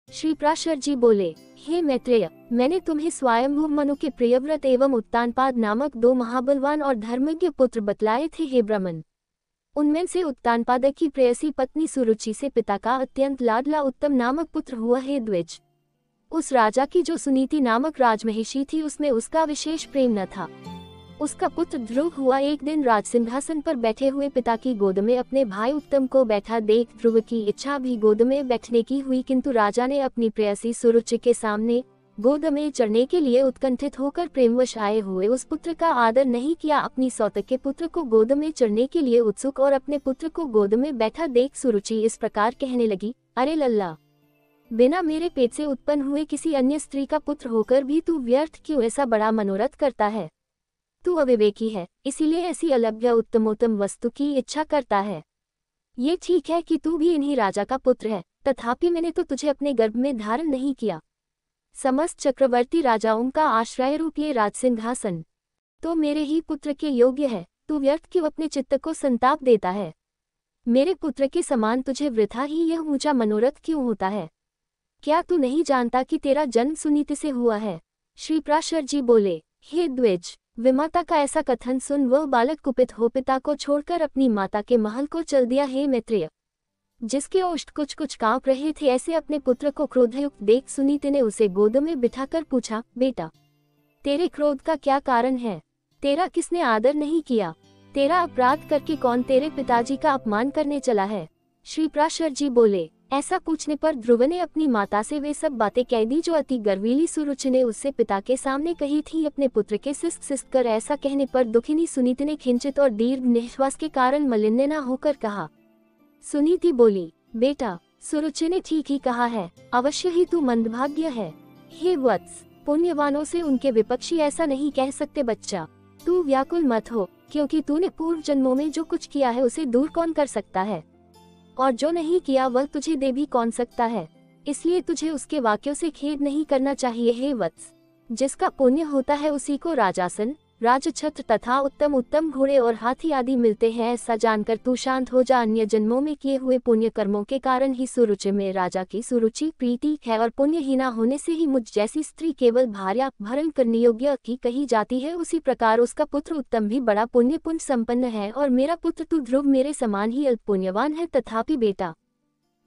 श्री प्राशर जी बोले, हे मैत्रेय, मैंने तुम्हें स्वयंभू मनु के प्रियव्रत एवं उत्तानपाद नामक 2 महाबलवान और धर्मज्ञ पुत्र बतलाए थे। हे ब्राह्मण, उनमें से उत्तानपाद की प्रेयसी पत्नी सुरुचि से पिता का अत्यंत लाडला उत्तम नामक पुत्र हुआ। हे द्विज, उस राजा की जो सुनीति नामक राजमहिषी थी, उसमें उसका विशेष प्रेम न था। उसका पुत्र ध्रुव हुआ। एक दिन राज सिंहासन पर बैठे हुए पिता की गोद में अपने भाई उत्तम को बैठा देख ध्रुव की इच्छा भी गोद में बैठने की हुई, किंतु राजा ने अपनी प्रेयसी सुरुचि के सामने गोद में चढ़ने के लिए उत्कंठित होकर प्रेमवश आए हुए उस पुत्र का आदर नहीं किया। अपनी सौतक के पुत्र को गोद में चढ़ने के लिए उत्सुक और अपने पुत्र को गोद में बैठा देख सुरुचि इस प्रकार कहने लगी, अरे लल्ला, बिना मेरे पेट से उत्पन्न हुए किसी अन्य स्त्री का पुत्र होकर भी तू व्यर्थ क्यों ऐसा बड़ा मनोरथ करता है? तू अविवेकी है, इसीलिए ऐसी अलभ्य उत्तमोत्तम वस्तु की इच्छा करता है। ये ठीक है कि तू भी इन्हीं राजा का पुत्र है, तथापि मैंने तो तुझे अपने गर्भ में धारण नहीं किया। समस्त चक्रवर्ती राजाओं का आश्रय रूप ये राजसिंहासन तो मेरे ही पुत्र के योग्य है। तू व्यर्थ क्यों अपने चित्त को संताप देता है? मेरे पुत्र के समान तुझे वृथा ही यह ऊंचा मनोरथ क्यों होता है? क्या तू नहीं जानता कि तेरा जन्म सुनीति से हुआ है? श्री प्राशर जी बोले, हे द्विज, विमाता का ऐसा कथन सुन वह बालक कुपित हो पिता को छोड़कर अपनी माता के महल को चल दिया। हे मैत्रेय, जिसके ओष्ठ कुछ कुछ कांप रहे थे, ऐसे अपने पुत्र को क्रोधयुक्त देख सुनीति ने उसे गोद में बिठाकर पूछा, बेटा, तेरे क्रोध का क्या कारण है? तेरा किसने आदर नहीं किया? तेरा अपराध करके कौन तेरे पिताजी का अपमान करने चला है? श्री प्राशर जी बोले, ऐसा पूछने पर ध्रुव ने अपनी माता से वे सब बातें कह दी जो अति गर्वीली सुरुचि ने उससे पिता के सामने कही थी। अपने पुत्र के सिसक सिसक कर ऐसा कहने पर दुखिनी सुनीति ने खिंचित और दीर्घ निश्वास के कारण मलिन न होकर कहा। सुनीति बोली, बेटा, सुरुचि ने ठीक ही कहा है, अवश्य ही तू मंदभाग्य है। हे वत्स, पुण्यवानों से उनके विपक्षी ऐसा नहीं कह सकते। बच्चा, तू व्याकुल मत हो, क्योंकि तूने पूर्व जन्मों में जो कुछ किया है उसे दूर कौन कर सकता है, और जो नहीं किया वह तुझे दे भी कौन सकता है। इसलिए तुझे उसके वाक्यों से खेद नहीं करना चाहिए। हे वत्स, जिसका पुण्य होता है उसी को राजासन, राजछत्र तथा उत्तम उत्तम घोड़े और हाथी आदि मिलते हैं। ऐसा जानकर तू शांत हो जा। अन्य जन्मों में किए हुए पुण्य कर्मों के कारण ही सुरुचि में राजा की सुरुचि प्रीति है, और पुण्यहीना होने से ही मुझ जैसी स्त्री केवल भार्या भरण करने योग्य की कही जाती है। उसी प्रकार उसका पुत्र उत्तम भी बड़ा पुण्य संपन्न है, और मेरा पुत्र तू ध्रुव मेरे समान ही अल्प पुण्यवान है। तथापि बेटा,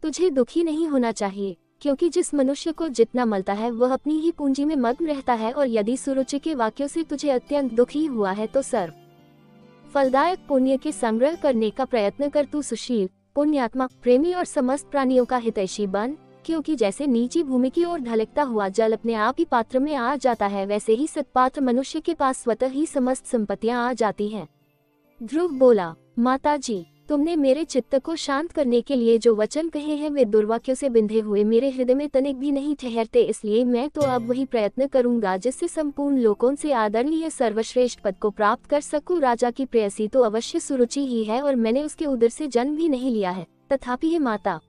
तुझे दुखी नहीं होना चाहिए, क्योंकि जिस मनुष्य को जितना मिलता है वह अपनी ही पूंजी में मग्न रहता है। और यदि सुरुचि के वाक्यों से तुझे अत्यंत दुखी हुआ है तो सर्व फलदायक पुण्य के संग्रह करने का प्रयत्न कर। तू सुशील, पुण्यात्मा, प्रेमी और समस्त प्राणियों का हितैषी बन, क्योंकि जैसे नीची भूमि की ओर ढलकता हुआ जल अपने आप ही पात्र में आ जाता है, वैसे ही सत्पात्र मनुष्य के पास स्वतः ही समस्त संपत्तियां आ जाती हैं। ध्रुव बोला, माताजी, तुमने मेरे चित्त को शांत करने के लिए जो वचन कहे हैं वे दुर्वाक्यों से बिंधे हुए मेरे हृदय में तनिक भी नहीं ठहरते। इसलिए मैं तो अब वही प्रयत्न करूंगा जिससे संपूर्ण लोकों से आदरणीय सर्वश्रेष्ठ पद को प्राप्त कर सकूं। राजा की प्रेयसी तो अवश्य सुरुचि ही है, और मैंने उसके उदर से जन्म भी नहीं लिया है। तथापि हे माता,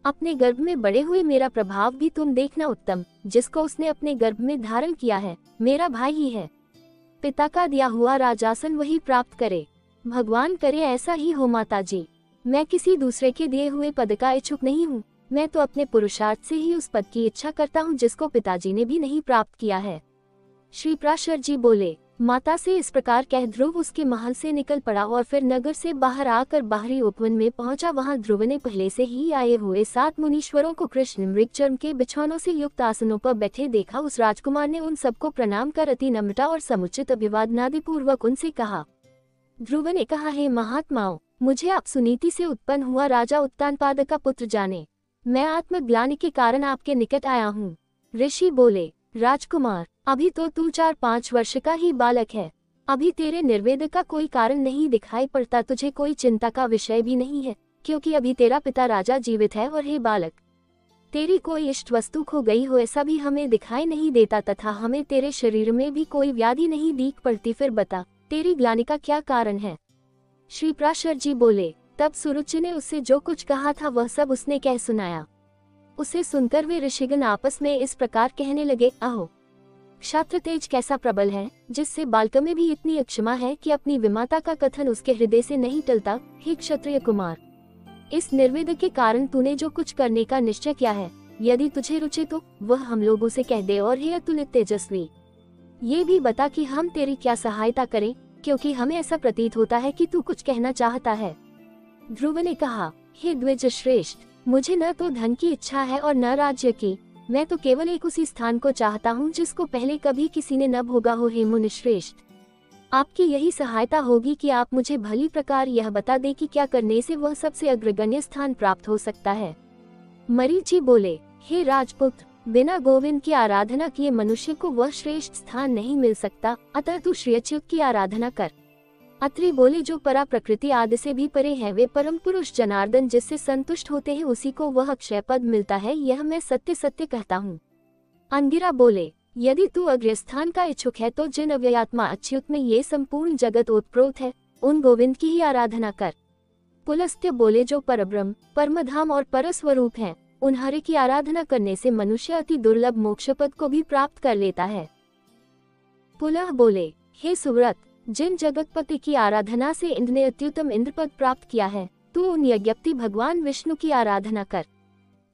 अपने गर्भ में बड़े हुए मेरा प्रभाव भी तुम देखना। उत्तम, जिसको उसने अपने गर्भ में धारण किया है, मेरा भाई ही है। पिता का दिया हुआ राजासन वही प्राप्त करे। भगवान करे ऐसा ही हो माताजी। मैं किसी दूसरे के दिए हुए पद का इच्छुक नहीं हूँ। मैं तो अपने पुरुषार्थ से ही उस पद की इच्छा करता हूँ जिसको पिताजी ने भी नहीं प्राप्त किया है। श्री प्राशर जी बोले, माता से इस प्रकार कह ध्रुव उसके महल से निकल पड़ा और फिर नगर से बाहर आकर बाहरी उपवन में पहुंचा। वहां ध्रुव ने पहले से ही आए हुए 7 मुनीश्वरों को कृष्ण मृगचर्म के बिछौनों से युक्त आसनों पर बैठे देखा। उस राजकुमार ने उन सबको प्रणाम कर अति नम्रता और समुचित अभिवादनादि पूर्वक उनसे कहा। ध्रुव ने कहा, हे महात्माओं, मुझे आप सुनीति से उत्पन्न हुआ राजा उत्तानपाद का पुत्र जाने। मैं आत्मग्लानि के कारण आपके निकट आया हूँ। ऋषि बोले, राजकुमार, अभी तो तू 4-5 वर्ष का ही बालक है। अभी तेरे निर्वेद का कोई कारण नहीं दिखाई पड़ता। तुझे कोई चिंता का विषय भी नहीं है, क्योंकि अभी तेरा पिता राजा जीवित है। और हे बालक, तेरी कोई इष्ट वस्तु खो गई हो ऐसा भी हमें दिखाई नहीं देता, तथा हमें तेरे शरीर में भी कोई व्याधि नहीं दिख पड़ती। फिर बता, तेरी ग्लानि का क्या कारण है? श्री प्राशर जी बोले, तब सुरुचि ने उससे जो कुछ कहा था वह सब उसने कह सुनाया। उसे सुनकर वे ऋषिगण आपस में इस प्रकार कहने लगे, अहो, क्षात्र तेज कैसा प्रबल है, जिससे बालक में भी इतनी अक्षमा है कि अपनी विमाता का कथन उसके हृदय से नहीं टलता। हे क्षत्रिय कुमार, इस निर्वेद के कारण तूने जो कुछ करने का निश्चय किया है यदि तुझे रुचे तो वह हम लोगों से कह दे, और हे अतुलित तेजस्वी, ये भी बता कि हम तेरी क्या सहायता करें, क्योंकि हमें ऐसा प्रतीत होता है कि तू कुछ कहना चाहता है। ध्रुव ने कहा, हे द्विज श्रेष्ठ, मुझे न तो धन की इच्छा है और न राज्य की, मैं तो केवल एक उसी स्थान को चाहता हूँ जिसको पहले कभी किसी ने न भोगा हो। हे मुनि श्रेष्ठ, आपकी यही सहायता होगी कि आप मुझे भली प्रकार यह बता दे कि क्या करने से वह सबसे अग्रगण्य स्थान प्राप्त हो सकता है। मरीचि बोले, हे राजपुत्र, बिना गोविंद की आराधना किए मनुष्य को वह श्रेष्ठ स्थान नहीं मिल सकता, अतः तू श्री अच्युत की आराधना कर। अत्रि बोले, जो परा प्रकृति आदि से भी परे है वे परम पुरुष जनार्दन जिससे संतुष्ट होते हैं उसी को वह अक्षय पद मिलता है, यह मैं सत्य सत्य कहता हूँ। अंगिरा बोले, यदि तू अग्रस्थान का इच्छुक है तो जिन अव्ययात्मा अच्युत में ये संपूर्ण जगत ओतप्रोत है उन गोविंद की ही आराधना कर। पुलस्त्य बोले, जो परब्रह्म परमधाम और परस्वरूप हैं, उन हरि की आराधना करने से मनुष्य अति दुर्लभ मोक्ष पद को भी प्राप्त कर लेता है। पुलह बोले, हे सुव्रत, जिन जगतपति की आराधना से इंद्र ने अत्युत्तम इंद्र पद प्राप्त किया है, तू उन यज्ञपति भगवान विष्णु की आराधना कर।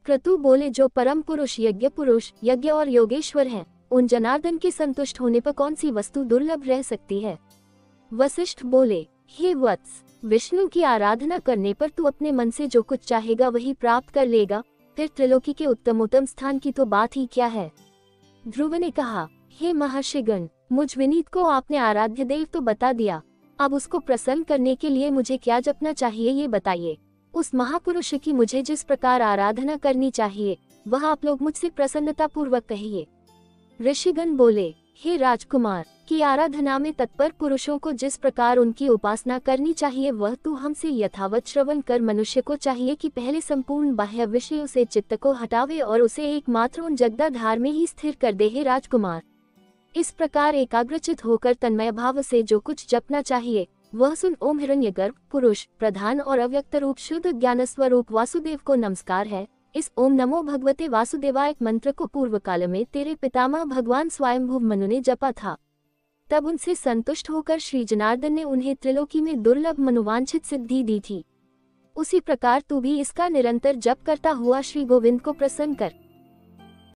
क्रतु बोले, जो परम पुरुष यज्ञ पुरुष यज्ञ और योगेश्वर हैं, उन जनार्दन के संतुष्ट होने पर कौन सी वस्तु दुर्लभ रह सकती है। वशिष्ठ बोले, हे वत्स, विष्णु की आराधना करने पर तू अपने मन से जो कुछ चाहेगा वही प्राप्त कर लेगा, फिर त्रिलोकी के उत्तमोत्तम स्थान की तो बात ही क्या है। ध्रुव ने कहा, हे महर्षिगण, मुझ विनीत को आपने आराध्य देव तो बता दिया, अब उसको प्रसन्न करने के लिए मुझे क्या जपना चाहिए ये बताइए। उस महापुरुष की मुझे जिस प्रकार आराधना करनी चाहिए वह आप लोग मुझसे प्रसन्नता पूर्वक कहिए। ऋषिगण बोले, हे राजकुमार, की आराधना में तत्पर पुरुषों को जिस प्रकार उनकी उपासना करनी चाहिए वह तू हमसे यथावत श्रवण कर। मनुष्य को चाहिए कि पहले संपूर्ण बाह्य विषयों से चित्त को हटावे और उसे एकमात्र उन जगदाधार में ही स्थिर कर दे। हे राजकुमार, इस प्रकार एकाग्रचित होकर तन्मय भाव से जो कुछ जपना चाहिए वह सुन। ओम हिरण्यगर्भ पुरुष प्रधान और अव्यक्त रूप शुद्ध ज्ञान स्वरूप वासुदेव को नमस्कार है। इस ओम नमो भगवते वासुदेवाय मंत्र को पूर्व काल में तेरे पितामह भगवान स्वयंभुव मनु ने जपा था, तब उनसे संतुष्ट होकर श्री जनार्दन ने उन्हें त्रिलोकी में दुर्लभ मनोवांछित सिद्धि दी थी। उसी प्रकार तू भी इसका निरंतर जप करता हुआ श्री गोविंद को प्रसन्न कर।